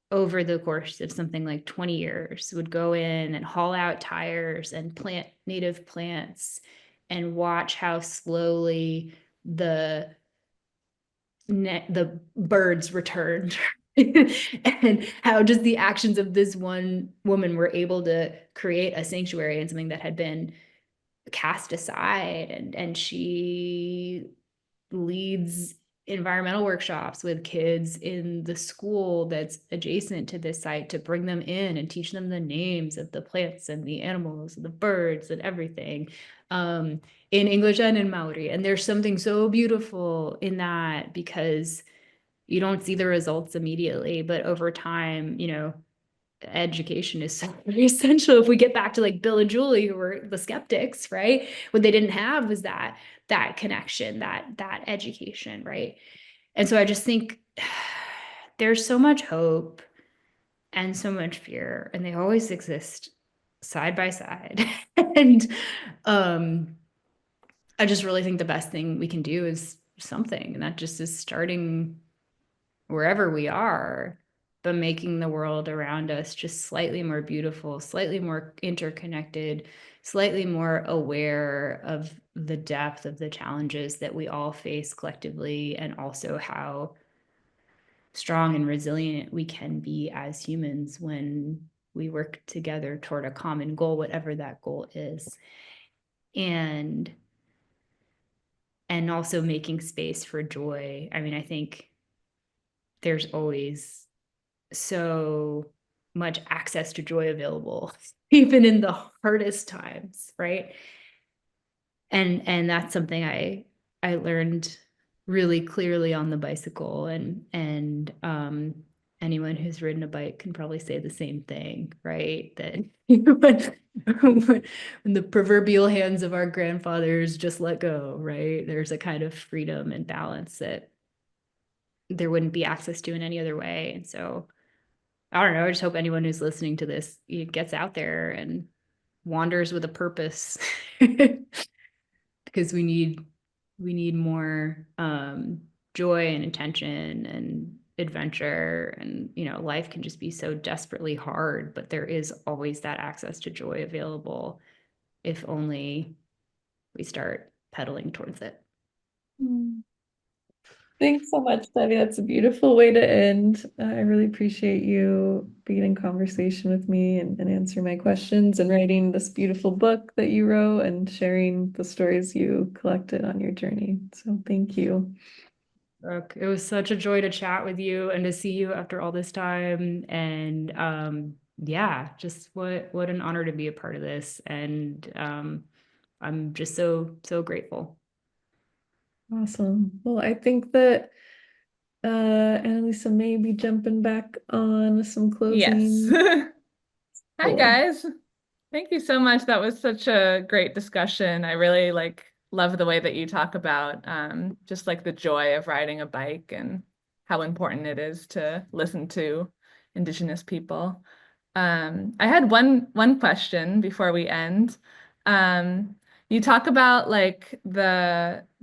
over the course of something like 20 years, would go in and haul out tires and plant native plants and watch how slowly the birds returned. And how just the actions of this one woman were able to create a sanctuary and something that had been cast aside. And she leads environmental workshops with kids in the school that's adjacent to this site to bring them in and teach them the names of the plants and the animals and the birds and everything, in English and in Maori. And there's something so beautiful in that, because you don't see the results immediately, but over time, education is so very essential. If we get back to like Bill and Julie, who were the skeptics, right? What they didn't have was that connection, that education, right? And so I just think there's so much hope and so much fear, and they always exist side by side. And I just really think the best thing we can do is something, and that just is starting wherever we are, but making the world around us just slightly more beautiful, slightly more interconnected, slightly more aware of the depth of the challenges that we all face collectively, and also how strong and resilient we can be as humans when we work together toward a common goal, whatever that goal is. And also making space for joy. I mean, I think there's always so much access to joy available, even in the hardest times, right? And that's something I learned really clearly on the bicycle, and anyone who's ridden a bike can probably say the same thing, right? That when the proverbial hands of our grandfathers just let go, right? There's a kind of freedom and balance that there wouldn't be access to in any other way. And so I don't know, I just hope anyone who's listening to this gets out there and wanders with a purpose. Because we need more joy and intention and adventure. And life can just be so desperately hard, but there is always that access to joy available if only we start pedaling towards it. Thanks so much, Debbie. That's a beautiful way to end. I really appreciate you being in conversation with me and answering my questions and writing this beautiful book that you wrote and sharing the stories you collected on your journey. So thank you. Brooke, it was such a joy to chat with you and to see you after all this time. And yeah, just what an honor to be a part of this. And I'm just so grateful. Awesome. Well, I think that Annalisa may be jumping back on some Yes. closing. Hi, Cool. guys. Thank you so much. That was such a great discussion. I really love the way that you talk about just like the joy of riding a bike and how important it is to listen to Indigenous people. I had one question before we end. You talk about like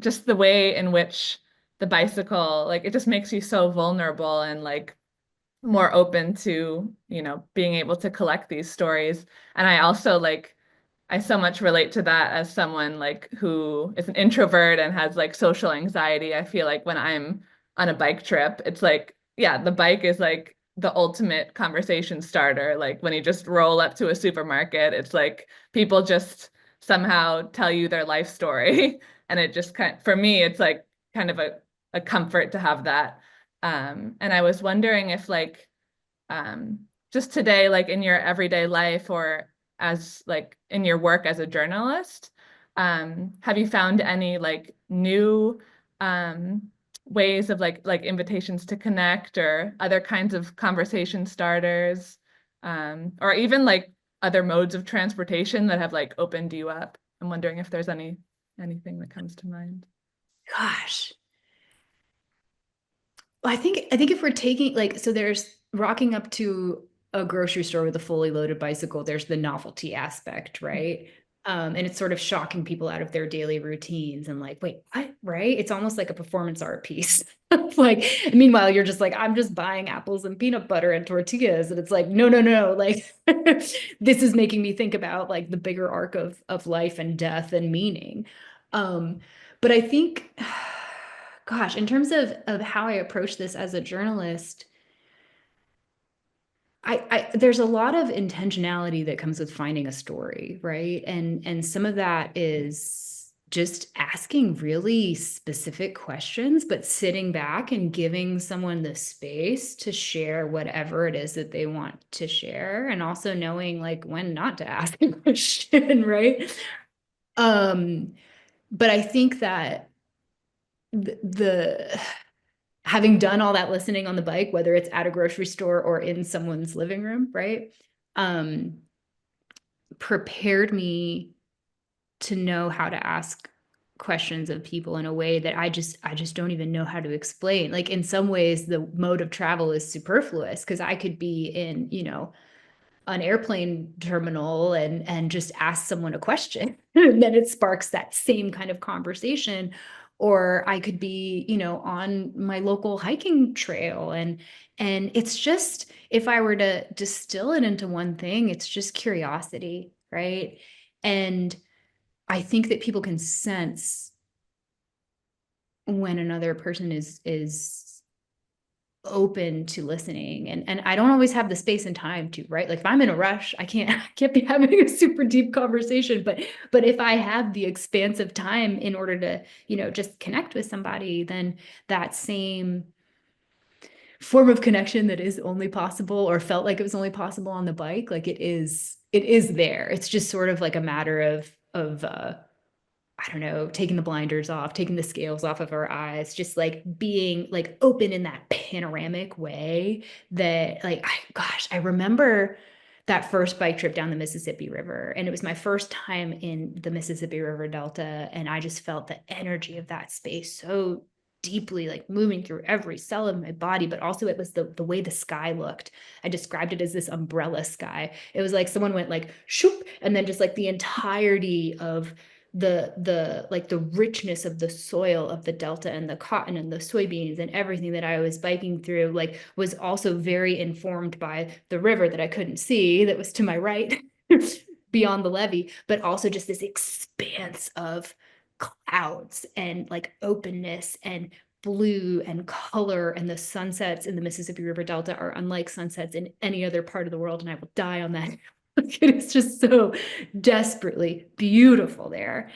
just the way in which the bicycle, like it just makes you so vulnerable and like more open to, being able to collect these stories. And I also I so much relate to that as someone like who is an introvert and has like social anxiety. I feel like when I'm on a bike trip, it's like, yeah, the bike is like the ultimate conversation starter. Like when you just roll up to a supermarket, it's like people just somehow tell you their life story. And it just for me, it's like kind of a comfort to have that. And I was wondering if um, just today, like in your everyday life or as like in your work as a journalist, have you found any like new um, ways of like invitations to connect or other kinds of conversation starters, or even like other modes of transportation that have like opened you up. I'm wondering if there's anything that comes to mind. Gosh. Well, I think if we're taking like, so there's rocking up to a grocery store with a fully loaded bicycle, there's the novelty aspect, right? And it's sort of shocking people out of their daily routines and like, wait, what? Right? It's almost like a performance art piece. Like, meanwhile, you're just like, I'm just buying apples and peanut butter and tortillas. And it's like, no, no, no. Like, this is making me think about like the bigger arc of life and death and meaning. Um, but I think, gosh, in terms of how I approach this as a journalist, there's a lot of intentionality that comes with finding a story, right? And some of that is just asking really specific questions, but sitting back and giving someone the space to share whatever it is that they want to share, and also knowing like when not to ask a question, right? Um, but I think that the having done all that listening on the bike, whether it's at a grocery store or in someone's living room, right? Um, prepared me to know how to ask questions of people in a way that I just don't even know how to explain. Like in some ways, the mode of travel is superfluous because I could be in, an airplane terminal and just ask someone a question and then it sparks that same kind of conversation. Or I could be, on my local hiking trail and it's just, if I were to distill it into one thing, it's just curiosity, right? And I think that people can sense when another person is open to listening, and I don't always have the space and time to, right? Like if I'm in a rush, I can't be having a super deep conversation, but if I have the expansive time in order to, just connect with somebody, then that same form of connection that is only possible or felt like it was only possible on the bike, like it is there. It's just sort of like a matter of I don't know, taking the blinders off, taking the scales off of our eyes, just like being like open in that panoramic way that like, I remember that first bike trip down the Mississippi River. And it was my first time in the Mississippi River Delta. And I just felt the energy of that space so deeply, like moving through every cell of my body, but also it was the way the sky looked. I described it as this umbrella sky. It was like someone went like shoop, and then just like the entirety of the like the richness of the soil of the delta and the cotton and the soybeans and everything that I was biking through like was also very informed by the river that I couldn't see that was to my right beyond the levee, but also just this expanse of clouds and like openness and blue and color, and the sunsets in the Mississippi River Delta are unlike sunsets in any other part of the world, and I will die on that. It is just so desperately beautiful there.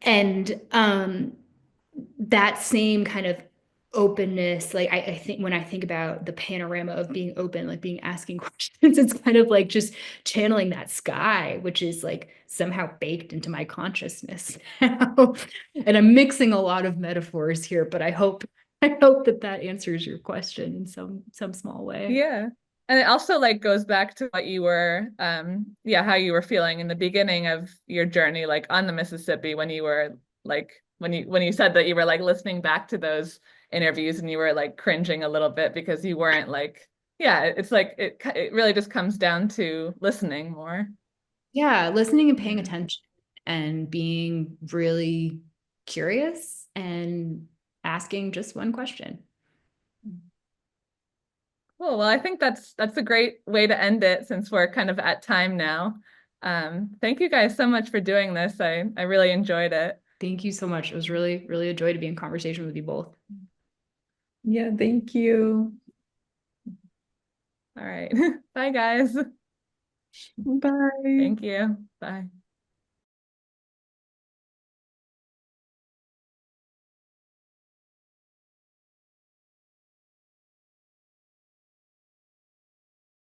And that same kind of openness, like I think when I think about the panorama of being open, like being asking questions, it's kind of like just channeling that sky, which is like somehow baked into my consciousness now. And I'm mixing a lot of metaphors here, but I hope that answers your question in some small way. Yeah. And it also like goes back to what you were, how you were feeling in the beginning of your journey, like on the Mississippi, when you were like, when you said that you were like listening back to those interviews and you were like cringing a little bit because you weren't like, yeah, it's like, it really just comes down to listening more. Yeah, listening and paying Yeah. attention and being really curious and asking just one question. Cool. Well, I think that's a great way to end it since we're kind of at time now. Thank you guys so much for doing this. I really enjoyed it. Thank you so much. It was really, really a joy to be in conversation with you both. Yeah, thank you. All right. Bye, guys. Bye. Thank you. Bye.